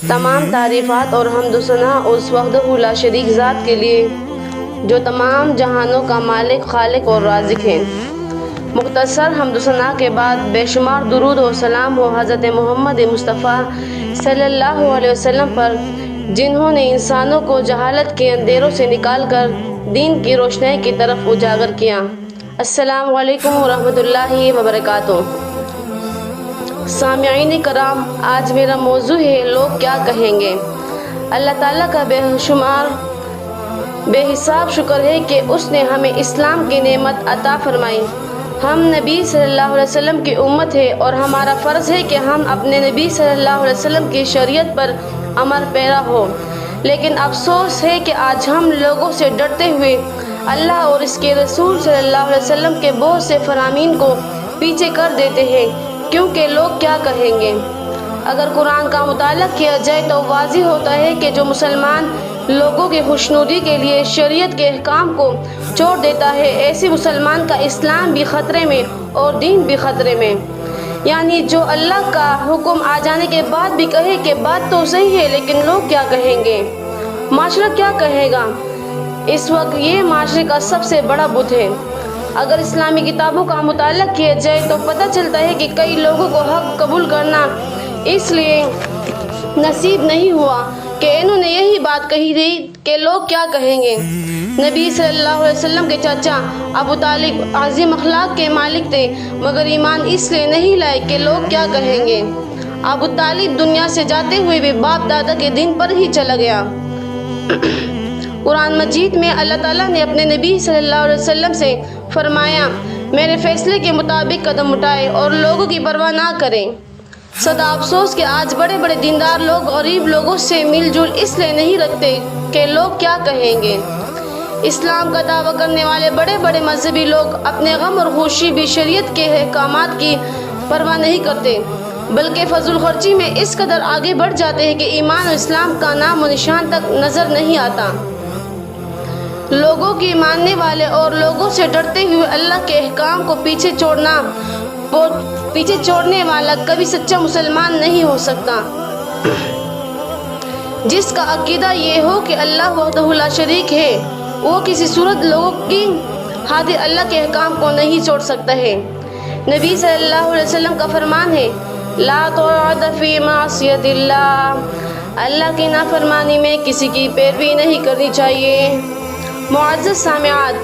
تمام تعریفات اور حمد و ثنا اس وحدہ لا شریک ذات کے لیے جو تمام جہانوں کا مالک، خالق اور رازق ہے۔ مختصر حمد و ثنا کے بعد بے شمار درود و سلام ہو حضرت محمد مصطفیٰ صلی اللہ علیہ وسلم پر، جنہوں نے انسانوں کو جہالت کے اندھیروں سے نکال کر دین کی روشنی کی طرف اجاگر کیا۔ السلام علیکم ورحمۃ اللہ وبرکاتہ۔ سامعین کرام، آج میرا موضوع ہے لوگ کیا کہیں گے۔ اللہ تعالیٰ کا بے حساب شکر ہے کہ اس نے ہمیں اسلام کی نعمت عطا فرمائی۔ ہم نبی صلی اللہ علیہ وسلم کی امت ہے اور ہمارا فرض ہے کہ ہم اپنے نبی صلی اللہ علیہ وسلم کی شریعت پر عمل پیرا ہو، لیکن افسوس ہے کہ آج ہم لوگوں سے ڈرتے ہوئے اللہ اور اس کے رسول صلی اللہ علیہ وسلم کے بہت سے فرامین کو پیچھے کر دیتے ہیں، کیونکہ لوگ کیا کہیں گے۔ اگر قرآن کا مطالعہ کیا جائے تو واضح ہوتا ہے کہ جو مسلمان لوگوں کی خوشنودی کے لیے شریعت کے احکام کو چھوڑ دیتا ہے، ایسے مسلمان کا اسلام بھی خطرے میں اور دین بھی خطرے میں۔ یعنی جو اللہ کا حکم آ جانے کے بعد بھی کہے کہ بات تو صحیح ہے لیکن لوگ کیا کہیں گے، معاشرہ کیا کہے گا، اس وقت یہ معاشرے کا سب سے بڑا بت ہے۔ اگر اسلامی کتابوں کا مطالعہ کیا جائے تو پتہ چلتا ہے کہ کئی لوگوں کو حق قبول کرنا اس لیے نصیب نہیں ہوا کہ انہوں نے یہی بات کہی تھی کہ لوگ کیا کہیں گے۔ نبی صلی اللہ علیہ وسلم کے چچا ابو طالب عظیم اخلاق کے مالک تھے، مگر ایمان اس لیے نہیں لائے کہ لوگ کیا کہیں گے۔ ابو طالب دنیا سے جاتے ہوئے بھی باپ دادا کے دین پر ہی چلا گیا۔ قرآن مجید میں اللہ تعالیٰ نے اپنے نبی صلی اللہ علیہ وسلم سے فرمایا، میرے فیصلے کے مطابق قدم اٹھائے اور لوگوں کی پرواہ نہ کریں۔ سدا افسوس کہ آج بڑے بڑے دیندار لوگ غریب لوگوں سے مل جل اس لیے نہیں رکھتے کہ لوگ کیا کہیں گے۔ اسلام کا دعویٰ کرنے والے بڑے بڑے مذہبی لوگ اپنے غم اور خوشی بھی شریعت کے احکامات کی پرواہ نہیں کرتے، بلکہ فضول خرچی میں اس قدر آگے بڑھ جاتے ہیں کہ ایمان و اسلام کا نام و نشان تک نظر نہیں آتا۔ لوگوں کی ماننے والے اور لوگوں سے ڈرتے ہوئے اللہ کے احکام کو پیچھے چھوڑنے والا کبھی سچا مسلمان نہیں ہو سکتا۔ جس کا عقیدہ یہ ہو کہ اللہ وحدہ لا شریک ہے، وہ کسی صورت لوگوں کی خاطر اللہ کے احکام کو نہیں چھوڑ سکتا ہے۔ نبی صلی اللہ علیہ وسلم کا فرمان ہے، لا طاعۃ فی معصیۃ اللہ، اللہ کی نافرمانی میں کسی کی پیروی نہیں کرنی چاہیے۔ معزز سامعات،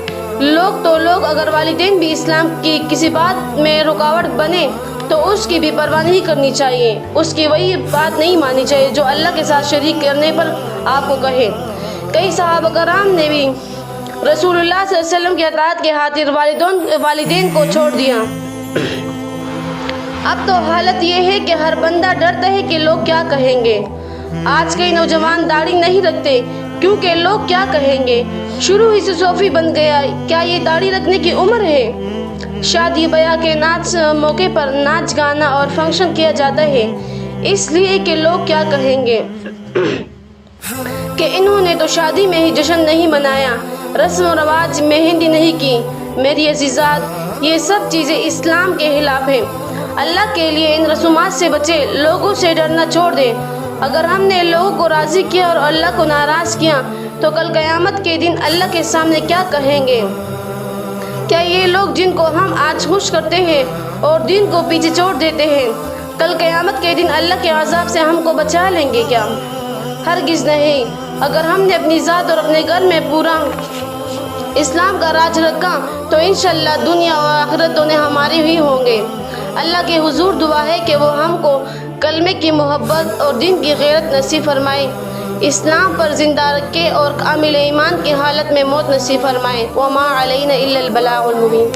لوگ اگر والدین بھی اسلام کی کسی بات میں رکاوٹ بنے تو اس کی بھی پرواہ نہیں کرنی چاہیے، اس کی وہی بات نہیں ماننی چاہیے جو اللہ کے ساتھ شریک کرنے پر آپ کو کہے۔ کئی صحابہ کرام نے بھی رسول اللہ صلی اللہ علیہ وسلم کی اطاعت کے خاطر والدین کو چھوڑ دیا۔ اب تو حالت یہ ہے کہ ہر بندہ ڈرتا ہے کہ لوگ کیا کہیں گے۔ آج کئی نوجوان داڑھی نہیں رکھتے کیونکہ لوگ کیا کہیں گے، شروع ہی سے صوفی بن گیا۔ کیا یہ داڑھی رکھنے کی عمر ہے؟ شادی بیاہ کے موقع پر ناچ گانا اور فنکشن کیا جاتا ہے اس لیے کہ لوگ کیا کہیں گے کہ انہوں نے تو شادی میں ہی جشن نہیں منایا، رسم و رواج مہندی نہیں کی۔ میری عزیزات، یہ سب چیزیں اسلام کے خلاف ہیں۔ اللہ کے لیے ان رسومات سے بچے، لوگوں سے ڈرنا چھوڑ دیں۔ اگر ہم نے لوگوں کو راضی کیا اور اللہ کو ناراض کیا تو کل قیامت کے دن اللہ کے سامنے کیا کہیں گے؟ کیا یہ لوگ جن کو ہم آج خوش کرتے ہیں اور دین کو پیچھے چھوڑ دیتے ہیں، کل قیامت کے دن اللہ کے عذاب سے ہم کو بچا لیں گے کیا؟ ہرگز نہیں۔ اگر ہم نے اپنی ذات اور اپنے گھر میں پورا اسلام کا راج رکھا تو انشاءاللہ دنیا و آخرت دونوں ہمارے ہی ہوں گے۔ اللہ کے حضور دعا ہے کہ وہ ہم کو کلمے کی محبت اور دین کی غیرت نصیب فرمائے، اسلام پر زندہ رکھے اور کامل ایمان کی حالت میں موت نصیب فرمائے۔ وما علینا الا البلاغ المبین۔